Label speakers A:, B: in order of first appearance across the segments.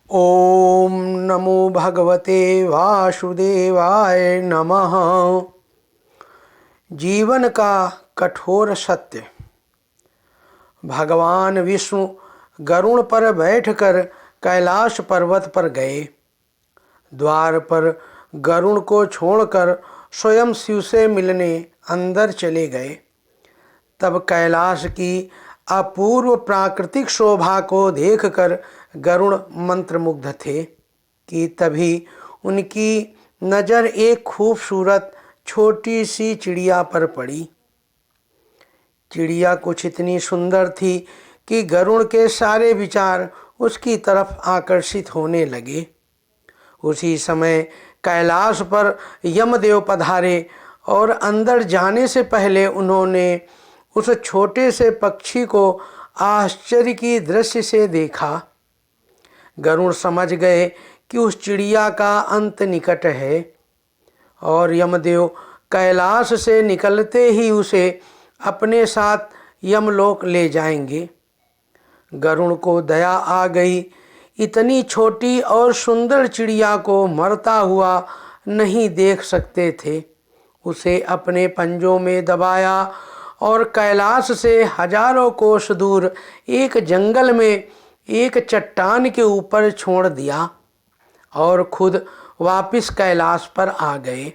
A: ओम नमो भगवते वासुदेवाय नमः। जीवन का कठोर सत्य। भगवान विष्णु गरुड़ पर बैठकर कैलाश पर्वत पर गए। द्वार पर गरुड़ को छोड़कर स्वयं शिव से मिलने अंदर चले गए। तब कैलाश की अपूर्व प्राकृतिक शोभा को देखकर गरुड़ मंत्रमुग्ध थे कि तभी उनकी नज़र एक खूबसूरत छोटी सी चिड़िया पर पड़ी। चिड़िया कुछ इतनी सुंदर थी कि गरुड़ के सारे विचार उसकी तरफ आकर्षित होने लगे। उसी समय कैलाश पर यमदेव पधारे और अंदर जाने से पहले उन्होंने उस छोटे से पक्षी को आश्चर्य की दृष्टि से देखा। गरुड़ समझ गए कि उस चिड़िया का अंत निकट है और यमदेव कैलाश से निकलते ही उसे अपने साथ यमलोक ले जाएंगे। गरुड़ को दया आ गई। इतनी छोटी और सुंदर चिड़िया को मरता हुआ नहीं देख सकते थे। उसे अपने पंजों में दबाया और कैलाश से हजारों कोस दूर एक जंगल में एक चट्टान के ऊपर छोड़ दिया और खुद वापिस कैलाश पर आ गए।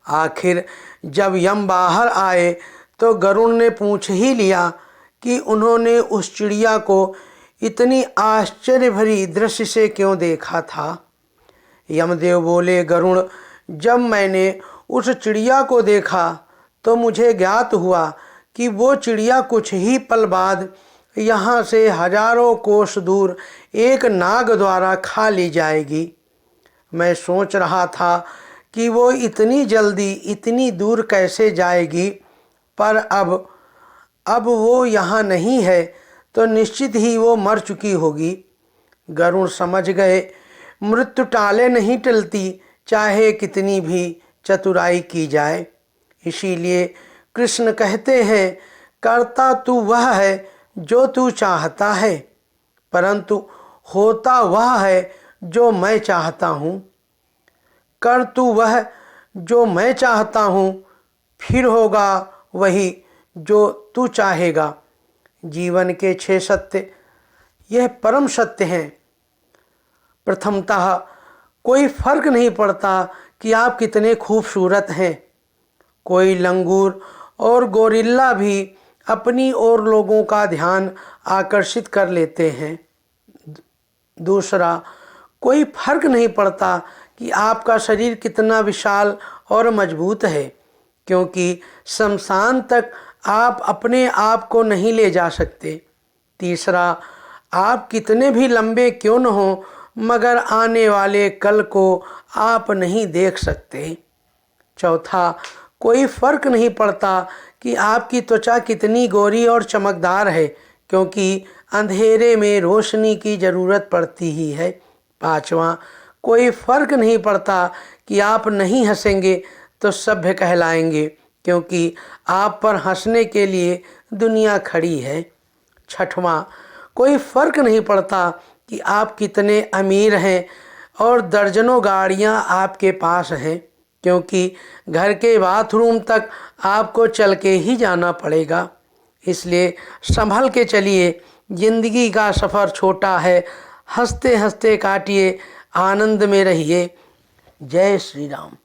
A: आखिर जब यम बाहर आए तो गरुड़ ने पूछ ही लिया कि उन्होंने उस चिड़िया को इतनी आश्चर्य भरी दृष्टि से क्यों देखा था। यमदेव बोले, गरुड़, जब मैंने उस चिड़िया को देखा तो मुझे ज्ञात हुआ कि वो चिड़िया कुछ ही पल बाद यहाँ से हजारों कोस दूर एक नाग द्वारा खा ली जाएगी। मैं सोच रहा था कि वो इतनी जल्दी इतनी दूर कैसे जाएगी, पर अब वो यहाँ नहीं है तो निश्चित ही वो मर चुकी होगी। गरुड़ समझ गए मृत्यु टाले नहीं टलती, चाहे कितनी भी चतुराई की जाए। इसीलिए कृष्ण कहते हैं, करता तू वह है जो तू चाहता है, परंतु होता वह है जो मैं चाहता हूँ। कर तू वह जो मैं चाहता हूँ, फिर होगा वही जो तू चाहेगा। जीवन के 6 सत्य यह परम सत्य हैं। प्रथमतः कोई फर्क नहीं पड़ता कि आप कितने खूबसूरत हैं। कोई लंगूर और गोरिल्ला भी अपनी ओर लोगों का ध्यान आकर्षित कर लेते हैं। दूसरा, कोई फर्क नहीं पड़ता कि आपका शरीर कितना विशाल और मजबूत है, क्योंकि शमशान तक आप अपने आप को नहीं ले जा सकते। तीसरा, आप कितने भी लंबे क्यों न हो, मगर आने वाले कल को आप नहीं देख सकते। चौथा, कोई फर्क नहीं पड़ता कि आपकी त्वचा कितनी गोरी और चमकदार है, क्योंकि अंधेरे में रोशनी की ज़रूरत पड़ती ही है। पांचवा, कोई फर्क नहीं पड़ता कि आप नहीं हंसेंगे तो सभ्य कहलाएंगे, क्योंकि आप पर हंसने के लिए दुनिया खड़ी है। छठवां, कोई फर्क नहीं पड़ता कि आप कितने अमीर हैं और दर्जनों गाड़ियां आपके पास हैं, क्योंकि घर के बाथरूम तक आपको चल के ही जाना पड़ेगा। इसलिए संभल के चलिए, जिंदगी का सफ़र छोटा है, हंसते हंसते काटिए, आनंद में रहिए। जय श्री राम।